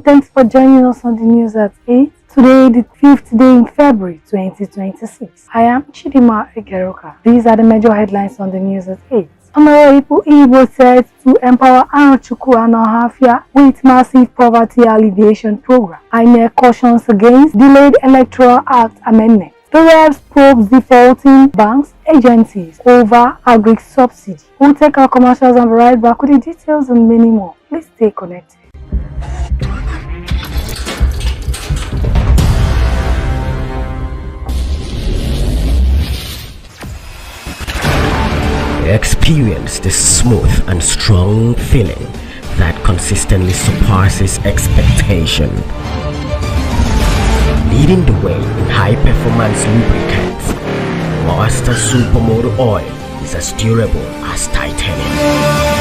thanks for joining us on the news at 8. Today, the 5th day in February 2026. I am Chidima Egeroka. These are the major headlines on the news at 8. Honorable Igbo said to empower Arochukwu and Ohafia with massive poverty alleviation program. INEC cautions against delayed Electoral Act amendment. The reps probes defaulting banks, agencies over agri subsidy. We'll take our commercials and be right back with the details and many more. Please stay connected. Experience the smooth and strong feeling that consistently surpasses expectation. Leading the way in high-performance lubricants, Master Supermoto Oil is as durable as titanium.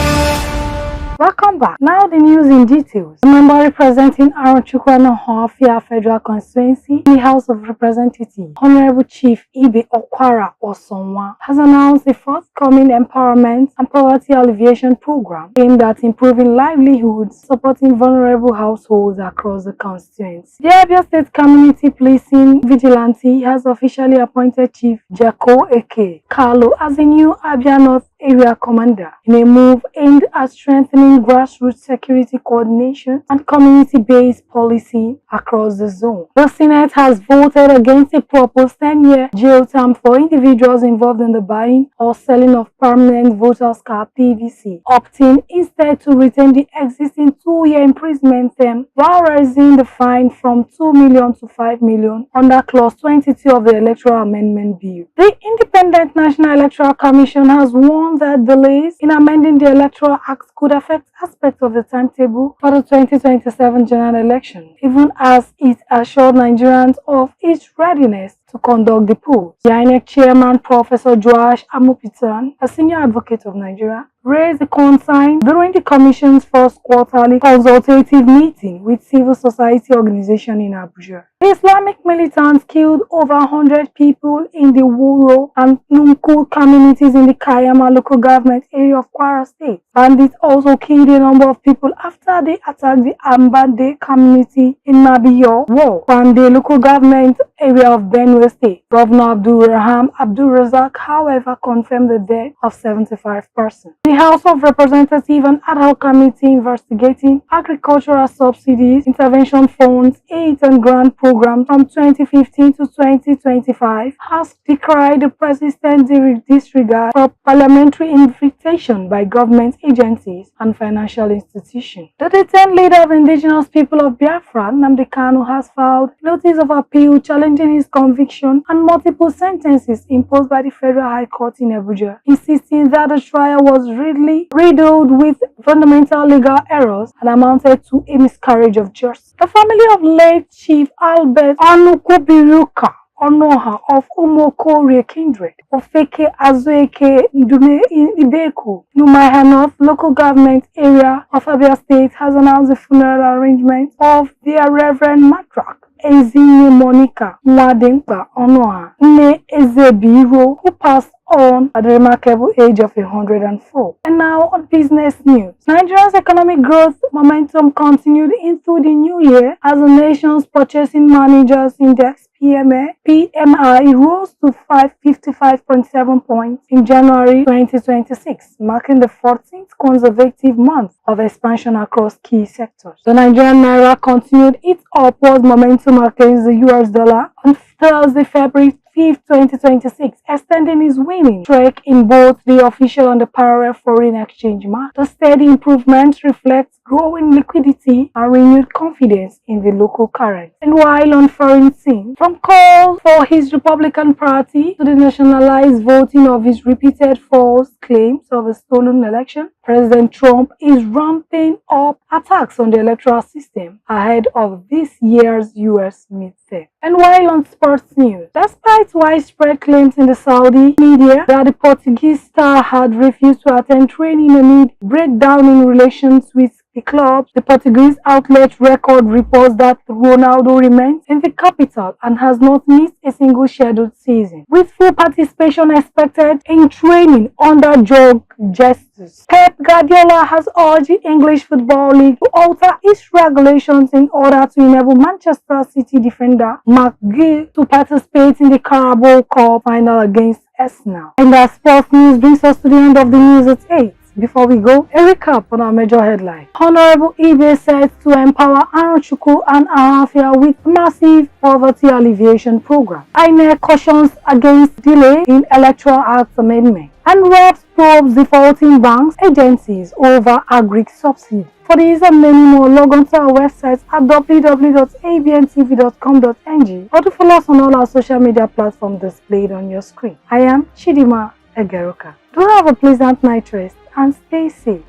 Welcome back. Now the news in details. A member representing Arochukwu and Ohafia Federal Constituency in the House of Representatives, Honorable Chief Ibe Okwara Osonwa, has announced a forthcoming empowerment and poverty alleviation program aimed at improving livelihoods, supporting vulnerable households across the constituency. The Abia State Community Policing Vigilante has officially appointed Chief Jako Eke Carlo as the new Abia North Area Commander in a move aimed at strengthening grassroots security coordination and community-based policy across the zone. The Senate has voted against a proposed 10-year jail term for individuals involved in the buying or selling of permanent voters card (PVC), opting instead to retain the existing 2-year imprisonment term while raising the fine from 2 million to 5 million under Clause 22 of the Electoral Amendment Bill. The Independent National Electoral Commission has warned that delays in amending the Electoral Act could affect aspects of the timetable for the 2027 general election, even as it assured Nigerians of its readiness to conduct the polls. The INEC chairman, Professor Joash Amupitan, a senior advocate of Nigeria, raised the concern during the Commission's first quarterly consultative meeting with civil society organization in Abuja. The Islamic militants killed over 100 people in the Wuro and Nunku communities in the Kayama local government area of Kwara State. Bandits also killed a number of people after they attacked the Ambade community in Mabiyo, Kwande local government area of Benue State. Governor Abdul Raham Abdul Razak, however, confirmed the death of 75 persons. The House of Representatives and ad hoc committee investigating agricultural subsidies, intervention funds, aid and grant programs from 2015 to 2025 has decried the persistent disregard for parliamentary invitation by government agencies and financial institutions. The detained leader of the indigenous people of Biafra, Nnamdi Kanu, has filed notice of appeal challenging his conviction and multiple sentences imposed by the Federal High Court in Abuja, insisting that the trial was riddled with fundamental legal errors and amounted to a miscarriage of justice. The family of late Chief Albert Anukubiruka Onoha of Umokorie kindred, Ofeke Azueke Ndume Ibeku, Numaiha North local government area of Abia State, has announced the funeral arrangement of their Reverend Matrak Ezinye Monica Mwadengba Onoha Ne Ezebiro, who passed on at the remarkable age of 104. And now on business news. Nigeria's economic growth momentum continued into the new year as the nation's purchasing managers index PMI rose to 555.7 points in January 2026, marking the 14th consecutive month of expansion across key sectors. The Nigerian Naira continued its upward momentum against the US dollar on Thursday, February 5th, 2026, extending its winning streak in both the official and the parallel foreign exchange market. The steady improvement reflects growing liquidity and renewed confidence in the local currency. And while on foreign scene, from calls for his Republican Party to the nationalized voting of his repeated false claims of a stolen election, President Trump is ramping up attacks on the electoral system ahead of this year's US midterm. And while on sports news, despite widespread claims in the Saudi media that the Portuguese star had refused to attend training amid breakdown in relations with the club. The Portuguese outlet Record reports that Ronaldo remains in the capital and has not missed a single scheduled season, with full participation expected in training under Jorge Jesus. Pep Guardiola has urged the English Football League to alter its regulations in order to enable Manchester City defender Mark Gill to participate in the Carabao Cup final against Arsenal. And that sports news brings us to the end of the news at 8. Before we go, a recap on our major headline. Honorable Ibe said to empower Arochukwu and Ahafia with massive poverty alleviation program. INEC cautions against delay in Electoral Act amendment. And REPS probes defaulting banks, agencies over agri subsidy. For these and many more, log on to our website at www.abntv.com.ng or to follow us on all our social media platforms displayed on your screen. I am Chidima Egeruka. Do have a pleasant night rest and stay safe.